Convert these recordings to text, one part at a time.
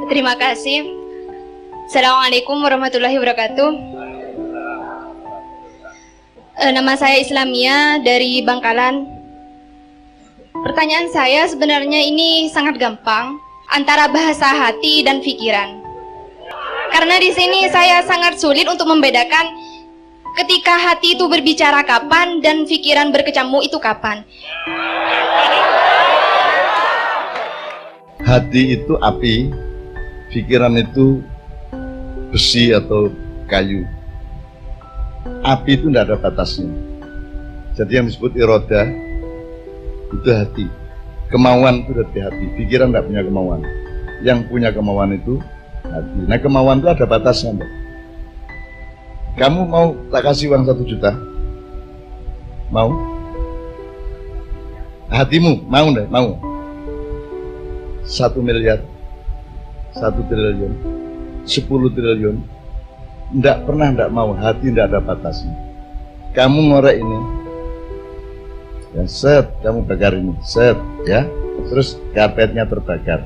Terima kasih. Assalamualaikum warahmatullahi wabarakatuh. Nama saya Islamia dari Bangkalan. Pertanyaan saya sebenarnya ini sangat gampang, antara bahasa hati dan pikiran. Karena di sini saya sangat sulit untuk membedakan ketika hati itu berbicara kapan dan pikiran berkecamuk itu kapan. Hati itu api, pikiran itu besi atau kayu. Api itu tidak ada batasnya. Jadi yang disebut iroda itu hati. Kemauan itu dari hati. Pikiran tidak punya kemauan. Yang punya kemauan itu hati. Nah, kemauan itu ada batasnya, Mbak. Kamu mau tak kasih uang 1 juta? Mau? Hatimu mau enggak? Mau? 1 miliar, 1 triliun, 10 triliun, enggak pernah enggak mau. Hati enggak ada batasnya. Kamu ngorek ini, ya set, kamu bakar ini, set, ya, terus karpetnya terbakar,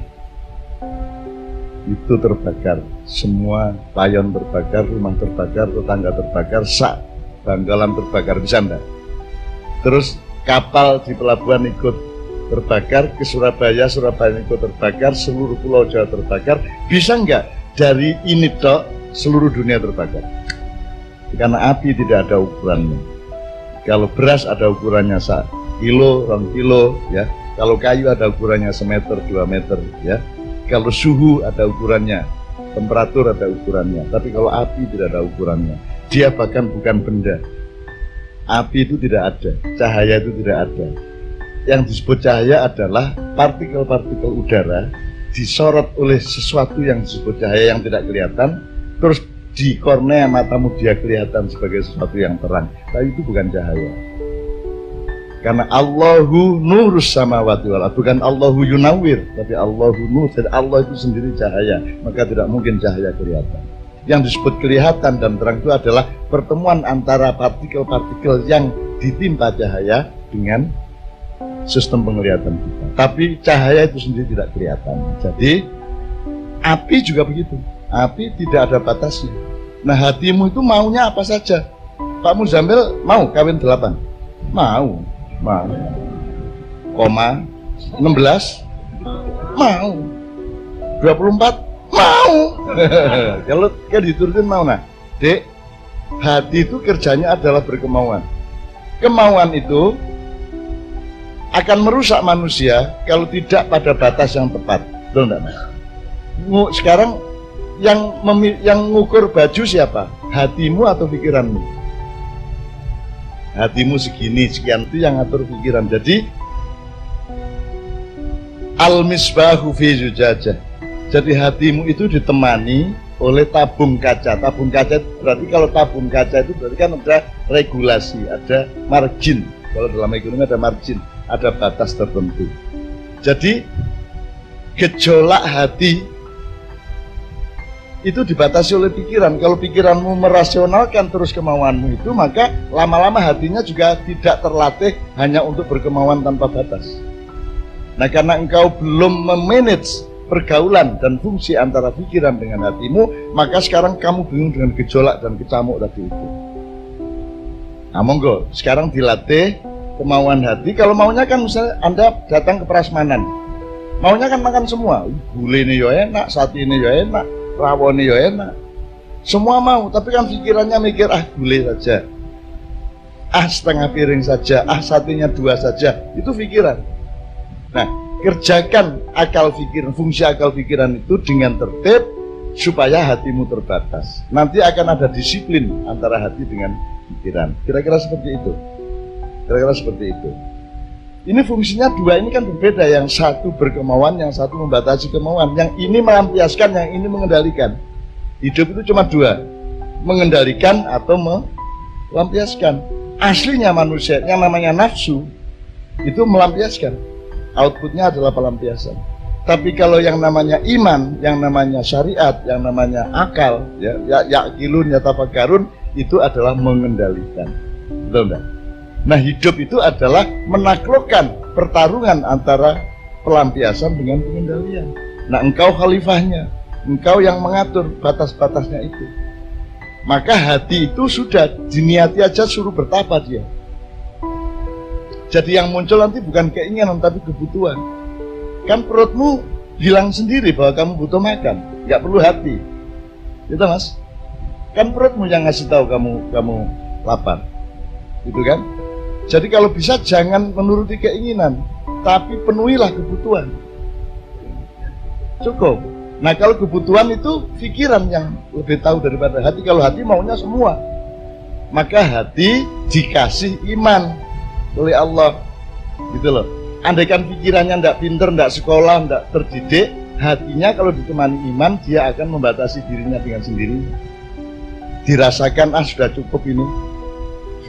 itu terbakar, semua payon terbakar, rumah terbakar, tetangga terbakar, sak Bangkalan terbakar, bisa enggak? Terus kapal di pelabuhan ikut terbakar, ke Surabaya, Surabaya ikut terbakar, seluruh pulau Jawa terbakar, bisa enggak dari ini tok seluruh dunia terbakar? Karena api tidak ada ukurannya. Kalau beras ada ukurannya 1 kilo, 2 kilo, ya. Kalau kayu ada ukurannya 1 meter, 2 meter, ya. Kalau suhu ada ukurannya, temperatur ada ukurannya. Tapi kalau api tidak ada ukurannya. Dia bahkan bukan benda. Api itu tidak ada, cahaya itu tidak ada. Yang disebut cahaya adalah partikel-partikel udara disorot oleh sesuatu yang disebut cahaya yang tidak kelihatan, terus di kornea matamu dia kelihatan sebagai sesuatu yang terang. Tapi itu bukan cahaya. Karena Allahu nurus samawati wal ardh, bukan Allahu yunawwir, tapi Allahu nur. Jadi Allah itu sendiri cahaya, maka tidak mungkin cahaya kelihatan. Yang disebut kelihatan dan terang itu adalah pertemuan antara partikel-partikel yang ditimpa cahaya dengan sistem penglihatan kita. Tapi cahaya itu sendiri tidak kelihatan. Jadi api juga begitu. Api tidak ada batasnya. Nah, hatimu itu maunya apa saja. Pak Muzamil mau kawin 8? Mau. Mau. Koma 16? Mau. 24? Mau. Kalau diturutin mau. Nah, Dek, hati itu kerjanya adalah berkemauan. Kemauan itu akan merusak manusia kalau tidak pada batas yang tepat. Betul enggak, Mas? Sekarang yang mengukur baju siapa? Hatimu atau pikiranmu? Hatimu segini, sekian, itu yang ngatur pikiran. Jadi al-misbahu fi zujajah. Jadi hatimu itu ditemani oleh tabung kaca. Tabung kaca itu berarti, kalau tabung kaca itu berarti kan ada regulasi, ada margin. Kalau dalam ekonomi ada margin, ada batas tertentu. Jadi gejolak hati itu dibatasi oleh pikiran. Kalau pikiranmu merasionalkan terus kemauanmu itu, maka lama-lama hatinya juga tidak terlatih hanya untuk berkemauan tanpa batas. Nah, karena engkau belum memanage pergaulan dan fungsi antara pikiran dengan hatimu, maka sekarang kamu bingung dengan gejolak dan kecamuk tadi itu. Nah, monggo sekarang dilatih kemauan hati. Kalau maunya kan misalnya Anda datang ke prasmanan, maunya kan makan semua, gulai ini yo enak, sate ini yo enak, rawon ini yo enak, semua mau. Tapi kan pikirannya mikir, gulai saja, setengah piring saja, satenya 2 saja. Itu pikiran. Nah, kerjakan akal pikiran, fungsi akal pikiran itu dengan tertib supaya hatimu terbatas. Nanti akan ada disiplin antara hati dengan pikiran. Kira-kira seperti itu. Kira-kira seperti itu. Ini fungsinya 2 ini kan berbeda. Yang satu berkemauan, yang satu membatasi kemauan. Yang ini melampiaskan, yang ini mengendalikan. Hidup itu cuma 2, mengendalikan atau melampiaskan. Aslinya manusia yang namanya nafsu itu melampiaskan. Outputnya adalah pelampiasan. Tapi kalau yang namanya iman, yang namanya syariat, yang namanya akal, ya'qilun yatafakkarun, itu adalah mengendalikan. Betul enggak? Nah, hidup itu adalah menaklukkan pertarungan antara pelampiasan dengan pengendalian. Nah, engkau khalifahnya. engkau yang mengatur batas-batasnya itu. Maka hati itu sudah diniati aja suruh bertapa dia. Jadi yang muncul nanti bukan keinginan tapi kebutuhan. Kan perutmu bilang sendiri bahwa kamu butuh makan, nggak perlu hati. Gitu Mas. Kan perutmu yang ngasih tahu kamu lapar. Gitu kan? Jadi kalau bisa jangan menuruti keinginan, tapi penuhilah kebutuhan. Cukup. Nah kalau kebutuhan itu pikiran yang lebih tahu daripada hati. Kalau hati maunya semua, maka hati dikasih iman oleh Allah, gitu loh. Andaikan pikirannya ndak pinter, ndak sekolah, ndak terdidik, hatinya kalau ditemani iman dia akan membatasi dirinya dengan sendirinya. Dirasakan sudah cukup ini,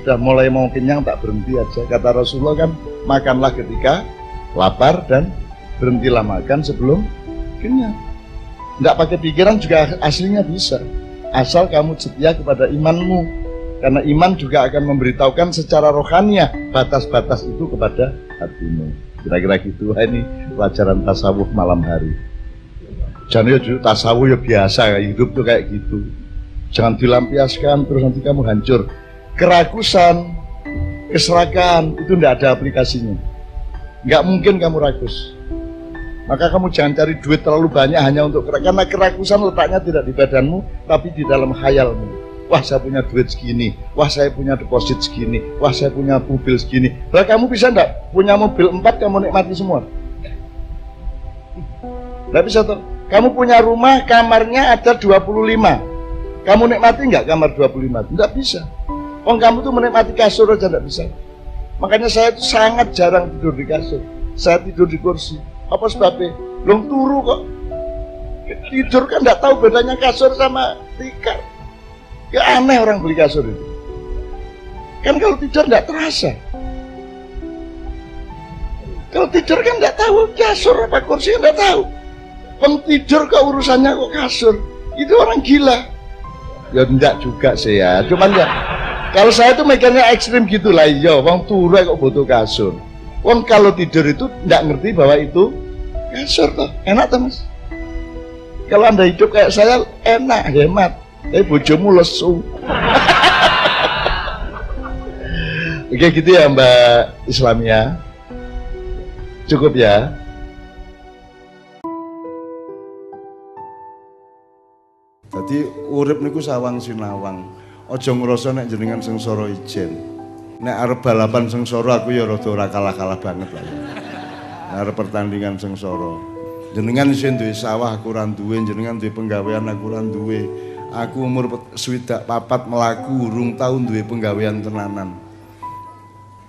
sudah mulai mau kenyang tak berhenti aja. Kata Rasulullah kan, makanlah ketika lapar dan berhentilah makan sebelum kenyang. Nggak pakai pikiran juga aslinya bisa, asal kamu setia kepada imanmu. Karena iman juga akan memberitahukan secara rohaniah batas-batas itu kepada hatimu. Kira-kira gitu. Ini pelajaran tasawuf malam hari. Jangan ya tasawuf ya biasa, hidup tuh kayak gitu. Jangan dilampiaskan terus nanti kamu hancur. Kerakusan, keserakahan itu tidak ada aplikasinya. Nggak mungkin kamu rakus. Maka kamu jangan cari duit terlalu banyak hanya untuk karena kerakusan letaknya tidak di badanmu tapi di dalam khayalmu. Wah saya punya duit segini, wah saya punya deposit segini, wah saya punya mobil segini. Lah kamu bisa enggak punya mobil 4 kamu nikmati semua? Enggak bisa toh. Kamu punya rumah kamarnya ada 25. Kamu nikmati enggak kamar 25? Enggak bisa. Kamu tuh menikmati kasur aja enggak bisa. Makanya saya tuh sangat jarang tidur di kasur. Saya tidur di kursi. Apa sebabnya? Belum turu kok. Tidur kan enggak tahu bedanya kasur sama tikar. Ya aneh orang beli kasur itu. Kan kalau tidur nggak terasa. Kalau tidur kan nggak tahu kasur apa kursi, nggak tahu. Kalau tidur kok urusannya kok kasur. Itu orang gila. Ya enggak juga sih ya. Cuman ya kalau saya tuh mikirnya ekstrim gitu lah. Iya, wong turu kok butuh kasur. Wong kalau tidur itu nggak ngerti bahwa itu kasur toh. Enak toh Mas. Kalau Anda hidup kayak saya enak, hemat. Bojomu lesu. Oke gitu ya Mbak Islamia. Cukup ya. Jadi urip niku sawang sinawang. Aja ngrasa nek jenengan sengsara ijen. Nek arep balapan sengsara aku ya rada ora kalah-kalah banget lah. Arep pertandingan sengsara. Jenengan isih duwe sawah aku ora duwe, jenengan duwe penggawean aku ora duwe. Aku umur 24 melaku urung tahun duwe penggawean tenanan.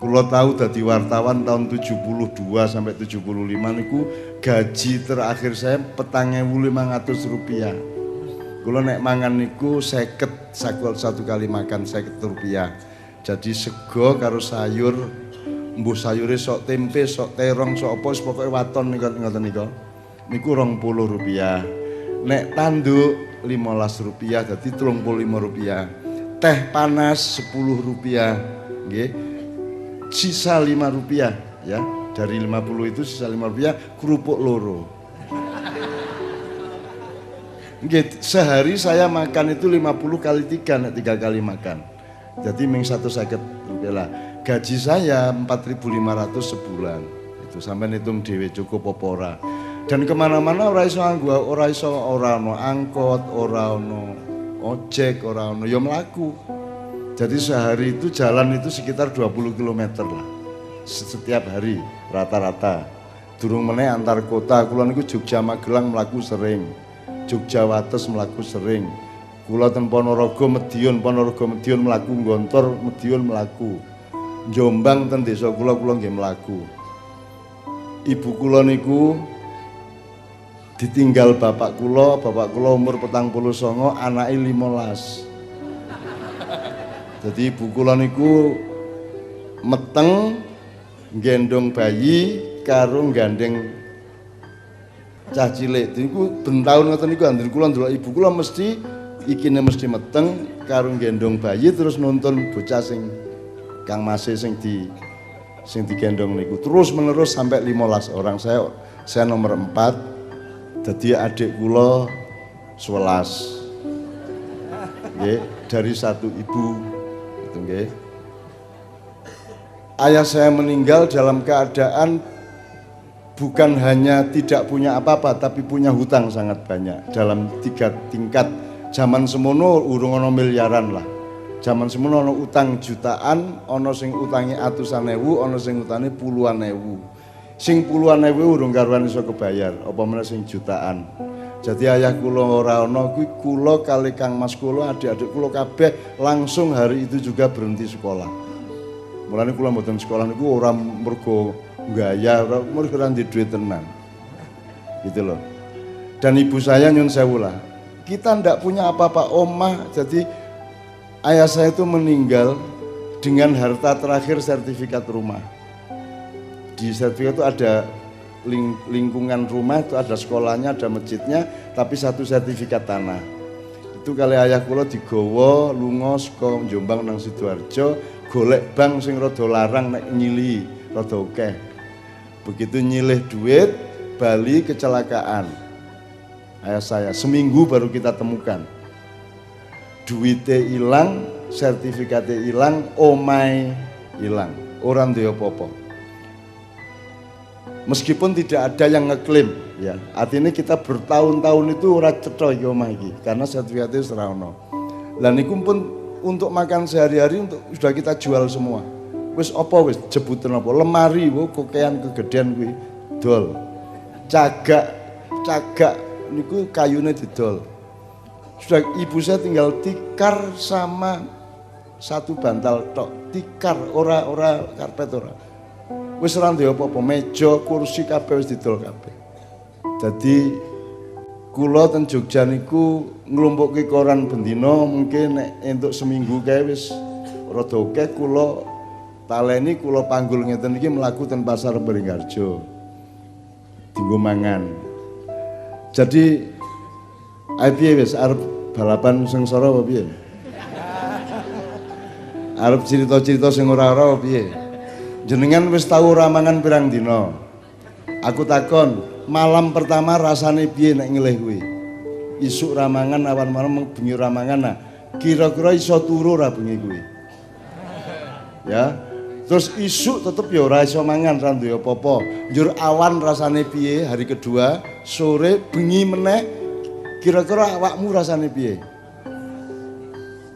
Kula tahu dadi wartawan tahun 72 sampai 75 niku gaji terakhir saya Rp4.500. Kula nek mangan niku 50 satu kali makan Rp50. Jadi sego karo sayur, mbuh sayure sok tempe, sok terong, sok apa pokoke waton ngoten nika. Niku Rp20. Nek tanduk Rp15, jadi Rp35. Teh panas Rp10, nggih. Sisa Rp5 ya. Dari 50 itu sisa Rp5, kerupuk loro. Nggih, sehari saya makan itu 50 kali 3, nek 3 kali makan. Jadi ming Rp150 lah. Gaji saya Rp4.500 sebulan. Itu sampai hitung dhewe cukup apa ora. Dan kemana-mana ora iso ora ono angkot, ora ono ojek, ora ono ya mlaku. Jadi sehari itu jalan itu sekitar 20 km lah. Setiap hari rata-rata. Durung meneh antar kota, kula niku Jogja Magelang mlaku sering. Jogja Wates mlaku sering. Kula ten Ponorogo Medion mlaku, Gontor Medion mlaku. Jombang ten desa kula nggih mlaku. Ibu kula niku ditinggal bapak kula umur 49, anake 15. Jadi ibu kula niku meteng gendong bayi karo gandeng cah cilik. Niku ben taun ngoten niku anjen kula ndelok ibu kula mesti ikine mesti meteng karo gendong bayi terus nonton bocah sing Kang Mase sing digendong niku terus menerus sampai 15 orang. Saya nomor 4. Jadi adik kula 11. Nggih, dari satu ibu gitu nggih. Ayah saya meninggal dalam keadaan bukan hanya tidak punya apa-apa tapi punya hutang sangat banyak dalam 3 tingkat. Zaman semono urung ana miliaran lah. Zaman semono ana utang jutaan, ana sing utangi atusan ewu, ana sing utangi puluhan ewu. Sing puluhan ewu urung karuan iso kebayar, apa meneh sing jutaan. Jadi ayah kula ora ana kuwi kula kali Kang Mas kula adik-adik kula kabeh langsung hari itu juga berhenti sekolah. Mulane kula mboten sekolah niku ora mergo gaya, ora mergo ora ndek duit tenan. Gitu loh. Dan ibu saya nyun sewu lah. Kita ndak punya apa-apa omah, jadi ayah saya itu meninggal dengan harta terakhir sertifikat rumah. Di sertifikat itu ada lingkungan rumah, itu ada sekolahnya, ada masjidnya, tapi satu sertifikat tanah. Itu kali ayah kula digawa lunga saka Jombang nang Sidoarjo, golek bank sing rada larang nek nyili, rada akeh. Begitu nyilih duit, bali kecelakaan. Ayah saya seminggu baru kita temukan. Duitnya hilang, sertifikatnya hilang, omahe hilang, orang duwe apa-apa. Meskipun tidak ada yang ngeklaim, ya. Artinya kita bertahun-tahun itu ora cetha iki omah iki karena sertifikatnya ora ono. Lah niku pun untuk makan sehari-hari untuk sudah kita jual semua. Wis apa wis jebutan apa? Lemari wo kokean kegedean kuwi dol. Cagak niku kayune didol. Sudah ibu saya tinggal tikar sama satu bantal tok, tikar ora karpet ora. Wis ora ndek apa-apa, meja, kursi kabeh wis didol kabeh. Dadi kula ten Jogja niku nglumpukke koran bendina mungkin nek entuk seminggu kae wis rada akeh kula taleni kula panggul ngeten iki mlaku ten pasar Beringharjo. Dienggo mangan. Jadi piye wis arep balapan sengsara apa piye? Arep cerita-cerita sing ora-ora apa piye? Jenengan wis tau ora mangan pirang dina? Aku takon, malam pertama rasane piye nek ngelih kuwi? Isuk ra mangan, awan malam bengi ra mangan. Nah, kira-kira iso turu ora bengi kuwi? Ya. Terus isuk tetep ya ora iso mangan, ra duwe apa-apa. Njur awan rasane piye hari kedua, sore bengi meneh kira-kira awakmu rasane piye?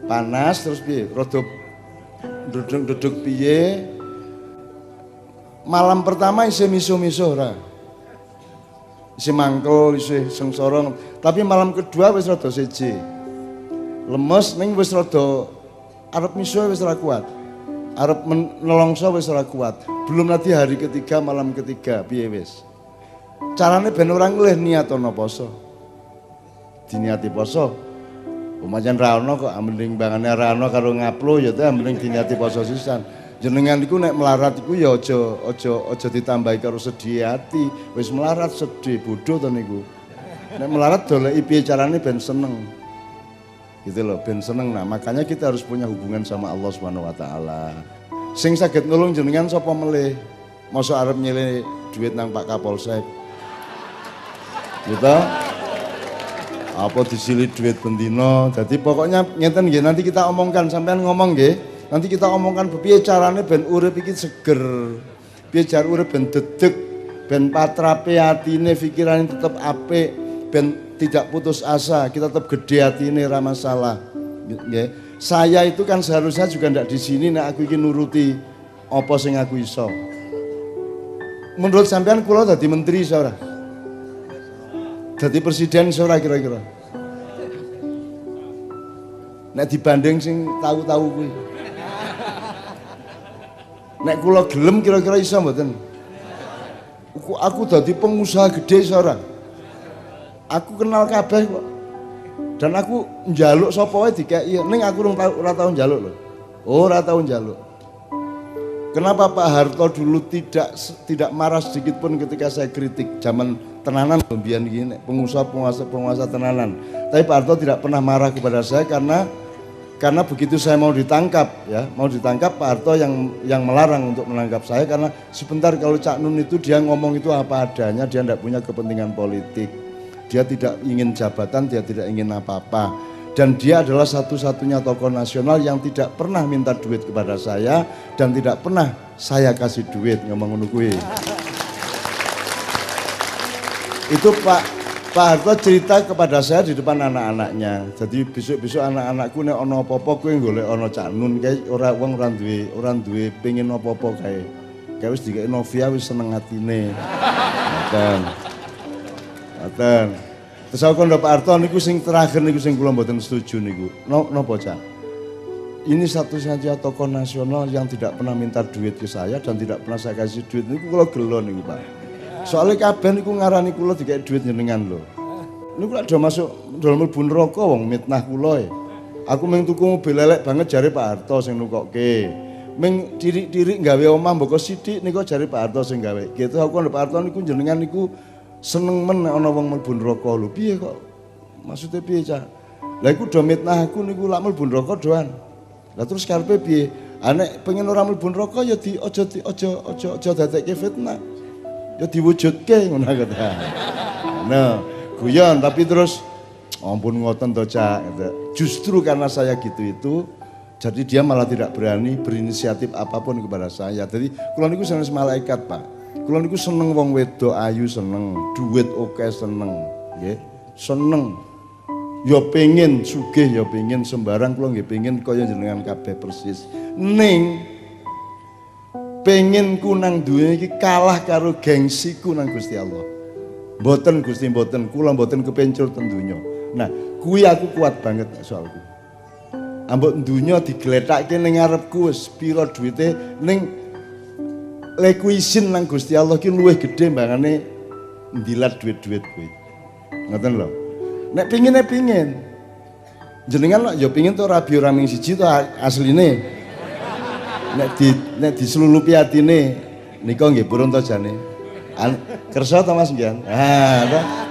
Panas terus piye? Rada duduk piye? Malam pertama isih miso-miso ora. Isih mangkel, isih sengsara. Tapi malam kedua wis rada seje. Lemes ning wis rada arep miso wis ora kuat. Arep nelongso wis ora kuat. Belum nanti hari ketiga, malam ketiga piye wis. Carane ben ora nglih niat ana poso. Diniati poso. Pancen ra ono kok mending bangane ra ono karo ngaplo ya ta mending diniati poso sisan. Jenengan iku nek melarat iku ya aja ditambahi karo sedih hati. Wis melarat sedih bodoh to niku. Nek melarat doleki piye carane ben seneng. Gitu loh, ben seneng. Nah, makanya kita harus punya hubungan sama Allah Subhanahu wa taala. Sing saged nulung jenengan sapa melih? Mosok arep nyilih duit nang Pak Kapolsek. Gitu. Apa disilih duit bendina. Jadi pokoknya ngeten nggih nanti kita omongkan sampean ngomong nggih. Nanti kita omongkan piye carane ben urip iki seger. Piye jar urip ben dedeg, ben patrape atine, pikirane tetep apik, ben tidak putus asa, kita tetap gede atine ra masalah. Nggih. Saya itu kan seharusnya juga ndak di sini nek aku iki nuruti apa sing aku iso. Menurut sampean kula dadi menteri iso ora? Dadi presiden iso ora kira-kira? Nek dibanding sing tahu-tahu kuwi. Nek kula gelem kira-kira iso mboten? Aku dadi pengusaha gede iso ora? Aku kenal kabeh kok. Dan aku njaluk sapa wae dikeki. Ning aku ora tau njaluk lho. Ora tau njaluk. Kenapa Pak Harto dulu tidak marah sedikit pun ketika saya kritik zaman tenanan mbiyen iki nek penguasa tenanan. Tapi Pak Harto tidak pernah marah kepada saya karena begitu saya mau ditangkap Pak Harto yang melarang untuk menangkap saya karena sebentar kalau Cak Nun itu dia ngomong itu apa adanya, dia tidak punya kepentingan politik. Dia tidak ingin jabatan, dia tidak ingin apa-apa. Dan dia adalah satu-satunya tokoh nasional yang tidak pernah minta duit kepada saya dan tidak pernah saya kasih duit, ngomong ngono kuwi. Itu Pak Harto cerita kepada saya di depan anak-anaknya. Jadi besok-besok anak-anakku nek ana apa-apa kowe golek ana Cak Nun kae ora wong ora duwe pengin apa-apa kae. Kae wis dikek Novia wis seneng atine. Ngoten. Terus aku kandha Pak Harto niku sing terakhir niku sing kula mboten setuju niku. Napa Cak? Ini satu-satunya tokoh nasional yang tidak pernah minta duit ke saya dan tidak pernah saya kasih duit niku kula gelo niku Pak. Soalnya kabeh niku ngarani kula dikek duit jenengan lho. Niku lak do masuk dalam mlebu neraka wong mitnah kula e. Aku mung tuku mobil elek banget jare Pak Harto sing nukokke. Ming dirik-dirik gawe omah mboko sithik niku jare Pak Harto sing gawe. Gitu aku kandha Pak Harto niku jenengan niku seneng men ana wong mlebu neraka lho. Piye kok? Maksudnya piye, Cak? Lah iku do mitnah aku niku lak mlebu neraka doan. Lah terus karepe piye? Nek pengen ora mlebu neraka ya aja dadekke fitnah. Ya diwujudke ngono kata. Nah, guyon tapi terus ampun ngoten to, Cak. Justru karena saya gitu itu jadi dia malah tidak berani berinisiatif apapun kepada saya. Jadi kula niku seneng malaikat, Pak. Kula niku seneng wong wedok ayu seneng, duit oke seneng, nggih. Seneng. Ya pengen sugih ya pengen sembarang kula nggih pengen kaya jenengan kabeh persis. Ning pengen ku nang dunya iki kalah karo gengsiku nang Gusti Allah. Mboten Gusti mboten, kula mboten kepencul ten donya. Nah, kuwi aku kuat banget soalku. Ambek donya diglethake ning ngarepku wis pira duwite ning leku isin nang Gusti Allah ki luwih gedhe mbangane ndilat duit-duit kuwi. Ngoten lho. Nek pingin. Jenengan lho ya pingin to rabi ora ming siji to asline. Nek diselulupi atine nika nggih purun to jane. Kersa to Mas nggih.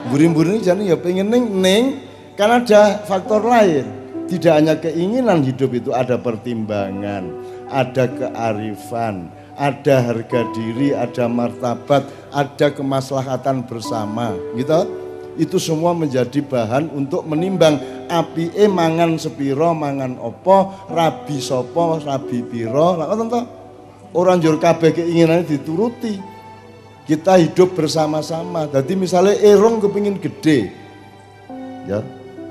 Mburi-mburi jane ya pengin ning kan ada faktor lain. Tidak hanya keinginan hidup itu ada pertimbangan, ada kearifan, ada harga diri, ada martabat, ada kemaslahatan bersama, gitu. Itu semua menjadi bahan untuk menimbang apike mangan sepiro, mangan opo, rabi sopo, rabi piro, lah ngoten to. Ora njur kabeh keinginane dituruti. Kita hidup bersama-sama. Jadi misalnya erong kepingin gede, ya,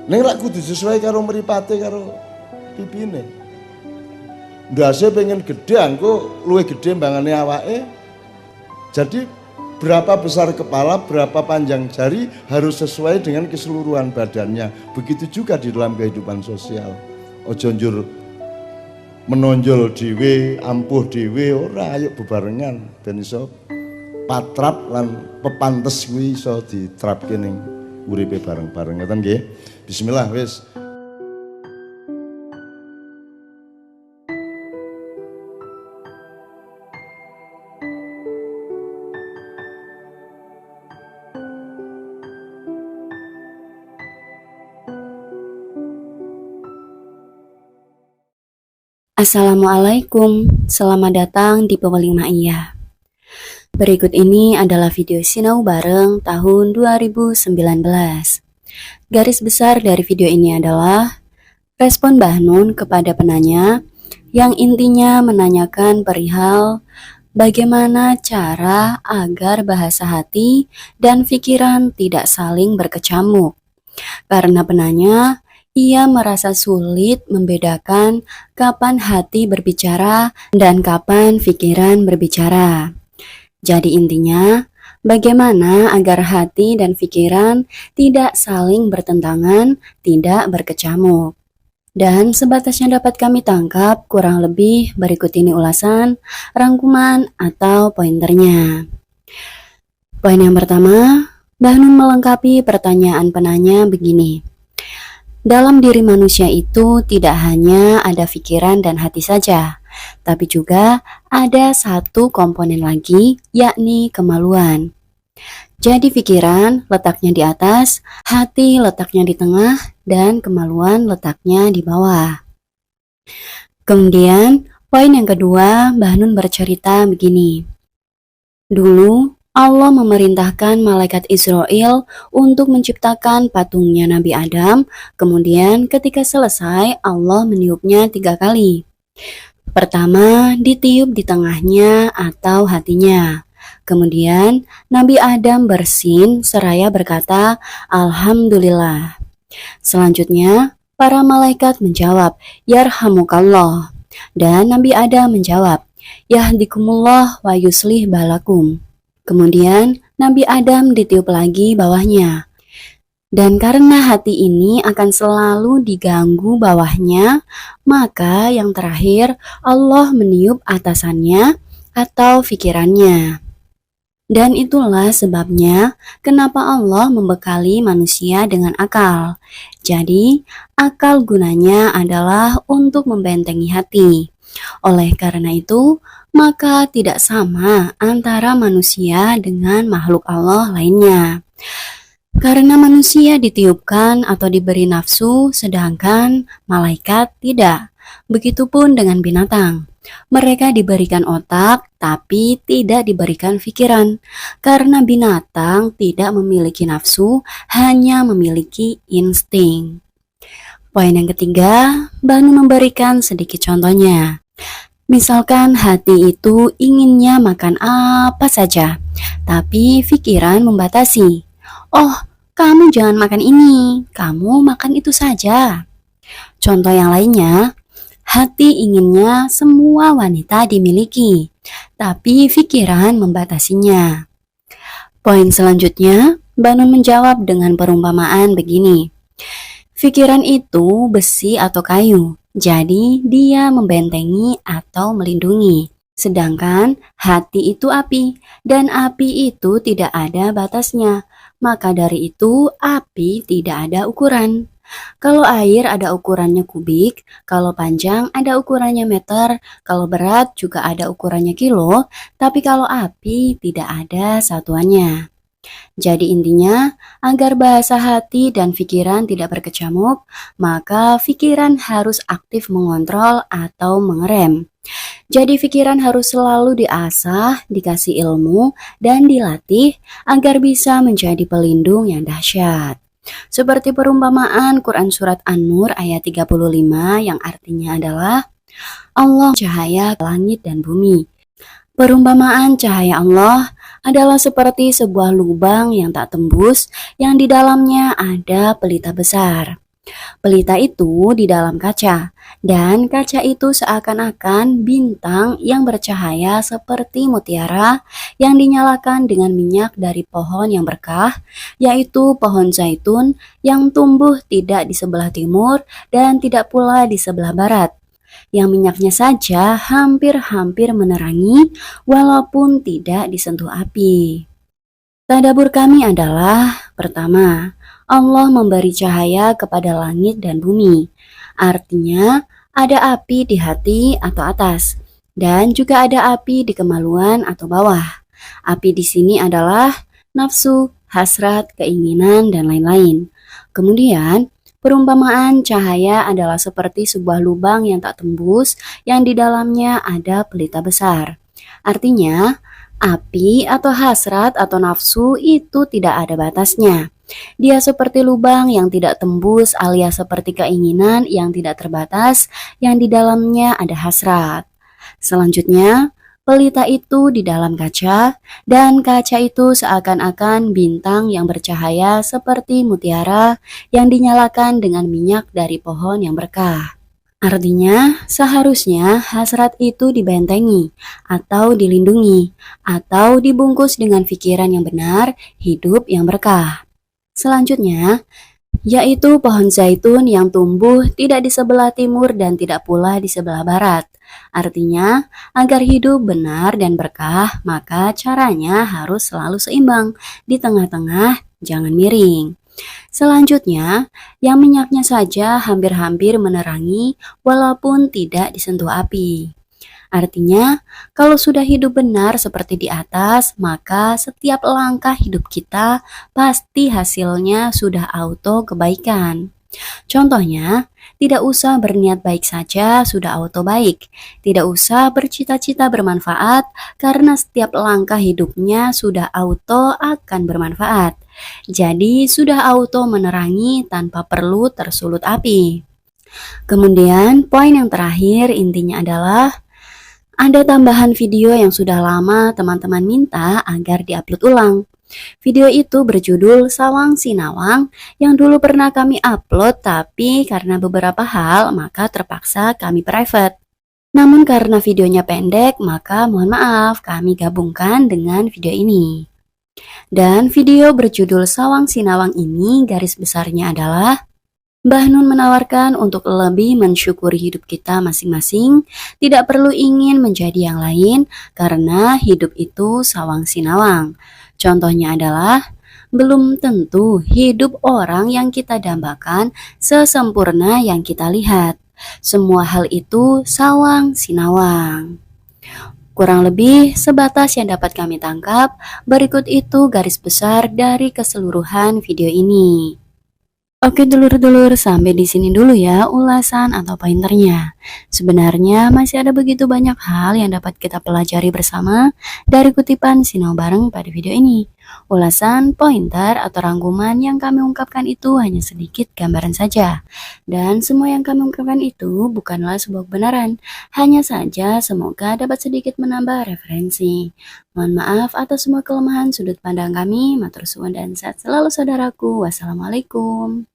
ning rak kudu sesuai karo mripate karo pipine. Ndase pengen gede engko luwih gede mbangane awake. Jadi berapa besar kepala, berapa panjang jari harus sesuai dengan keseluruhan badannya. Begitu juga di dalam kehidupan sosial. Ojo njur menonjol dhewe, ampuh dhewe ora, ayo bebarengan ben iso patrap lan pepantes kuwi iso diterapke ning uripe bareng-bareng. Ngoten nggih. Bismillah wis. Assalamualaikum, selamat datang di Peweling Ma'iyah. Berikut ini adalah video sinau bareng tahun 2019. Garis besar dari video ini adalah respon Mbah Nun kepada penanya yang intinya menanyakan perihal bagaimana cara agar bahasa hati dan pikiran tidak saling berkecamuk. Karena penanya ia merasa sulit membedakan kapan hati berbicara dan kapan pikiran berbicara. Jadi intinya, bagaimana agar hati dan pikiran tidak saling bertentangan, tidak berkecamuk. Dan sebatas yang dapat kami tangkap, kurang lebih berikut ini ulasan, rangkuman, atau pointernya. Poin yang pertama, Mbah Nun melengkapi pertanyaan penanya begini. Dalam diri manusia itu tidak hanya ada pikiran dan hati saja, tapi juga ada satu komponen lagi, yakni kemaluan. Jadi pikiran letaknya di atas, hati letaknya di tengah, dan kemaluan letaknya di bawah. Kemudian, poin yang kedua, Mbah Nun bercerita begini. Dulu, Allah memerintahkan malaikat Israel untuk menciptakan patungnya Nabi Adam. Kemudian ketika selesai, Allah meniupnya 3 kali. Pertama, ditiup di tengahnya atau hatinya. Kemudian Nabi Adam bersin seraya berkata, Alhamdulillah. Selanjutnya, para malaikat menjawab, Yarhamukallah. Dan Nabi Adam menjawab, Yahdikumullah wa yuslih balakum. Kemudian Nabi Adam ditiup lagi bawahnya. Dan karena hati ini akan selalu diganggu bawahnya, maka yang terakhir Allah meniup atasannya atau pikirannya. Dan itulah sebabnya kenapa Allah membekali manusia dengan akal. Jadi, akal gunanya adalah untuk membentengi hati. Oleh karena itu, maka tidak sama antara manusia dengan makhluk Allah lainnya. Karena manusia ditiupkan atau diberi nafsu, sedangkan malaikat tidak. Begitupun dengan binatang. Mereka diberikan otak, tapi tidak diberikan pikiran. Karena binatang tidak memiliki nafsu, hanya memiliki insting. Poin yang ketiga, Banu memberikan sedikit contohnya. Misalkan hati itu inginnya makan apa saja, tapi pikiran membatasi. Oh, kamu jangan makan ini, kamu makan itu saja. Contoh yang lainnya, hati inginnya semua wanita dimiliki, tapi pikiran membatasinya. Poin selanjutnya, Banun menjawab dengan perumpamaan begini. Pikiran itu besi atau kayu, jadi dia membentengi atau melindungi. Sedangkan hati itu api, dan api itu tidak ada batasnya. Maka dari itu api tidak ada ukuran. Kalau air ada ukurannya kubik, kalau panjang ada ukurannya meter, kalau berat juga ada ukurannya kilo, tapi kalau api tidak ada satuannya. Jadi intinya, agar bahasa hati dan pikiran tidak berkecamuk, maka pikiran harus aktif mengontrol atau mengerem. Jadi pikiran harus selalu diasah, dikasih ilmu, dan dilatih agar bisa menjadi pelindung yang dahsyat. Seperti perumpamaan Quran Surat An-Nur ayat 35 yang artinya adalah Allah cahaya langit dan bumi. Perumpamaan cahaya Allah adalah seperti sebuah lubang yang tak tembus yang di dalamnya ada pelita besar. Pelita itu di dalam kaca, dan kaca itu seakan-akan bintang yang bercahaya seperti mutiara yang dinyalakan dengan minyak dari pohon yang berkah, yaitu pohon zaitun yang tumbuh tidak di sebelah timur dan tidak pula di sebelah barat. Yang minyaknya saja hampir-hampir menerangi walaupun tidak disentuh api. Tadabbur kami adalah, pertama, Allah memberi cahaya kepada langit dan bumi. Artinya, ada api di hati atau atas, dan juga ada api di kemaluan atau bawah. Api di sini adalah nafsu, hasrat, keinginan, dan lain-lain. Kemudian, perumpamaan cahaya adalah seperti sebuah lubang yang tak tembus, yang di dalamnya ada pelita besar. Artinya, api atau hasrat atau nafsu itu tidak ada batasnya. Dia seperti lubang yang tidak tembus alias seperti keinginan yang tidak terbatas yang di dalamnya ada hasrat. Selanjutnya, pelita itu di dalam kaca dan kaca itu seakan-akan bintang yang bercahaya seperti mutiara yang dinyalakan dengan minyak dari pohon yang berkah. Artinya, seharusnya hasrat itu dibentengi atau dilindungi atau dibungkus dengan pikiran yang benar, hidup yang berkah. Selanjutnya, yaitu pohon zaitun yang tumbuh tidak di sebelah timur dan tidak pula di sebelah barat. Artinya, agar hidup benar dan berkah, maka caranya harus selalu seimbang, di tengah-tengah, jangan miring. Selanjutnya, yang minyaknya saja hampir-hampir menerangi walaupun tidak disentuh api. Artinya, kalau sudah hidup benar seperti di atas, maka setiap langkah hidup kita pasti hasilnya sudah auto kebaikan. Contohnya, tidak usah berniat baik saja sudah auto baik. Tidak usah bercita-cita bermanfaat karena setiap langkah hidupnya sudah auto akan bermanfaat. Jadi sudah auto menerangi tanpa perlu tersulut api. Kemudian poin yang terakhir intinya adalah ada tambahan video yang sudah lama teman-teman minta agar diupload ulang. Video itu berjudul Sawang Sinawang yang dulu pernah kami upload tapi karena beberapa hal maka terpaksa kami private. Namun karena videonya pendek maka mohon maaf kami gabungkan dengan video ini. Dan video berjudul Sawang Sinawang ini garis besarnya adalah Mbah Nun menawarkan untuk lebih mensyukuri hidup kita masing-masing, tidak perlu ingin menjadi yang lain karena hidup itu sawang sinawang. Contohnya adalah, belum tentu hidup orang yang kita dambakan sesempurna yang kita lihat. Semua hal itu sawang sinawang. Kurang lebih sebatas yang dapat kami tangkap, berikut itu garis besar dari keseluruhan video ini. Oke dulur-dulur, sampai di sini dulu ya ulasan atau pointernya. Sebenarnya masih ada begitu banyak hal yang dapat kita pelajari bersama dari kutipan Sinau Bareng pada video ini. Ulasan, pointer, atau rangkuman yang kami ungkapkan itu hanya sedikit gambaran saja. Dan semua yang kami ungkapkan itu bukanlah sebuah kebenaran. Hanya saja semoga dapat sedikit menambah referensi. Mohon maaf atas semua kelemahan sudut pandang kami. Matur suwun dan sehat selalu saudaraku. Wassalamualaikum.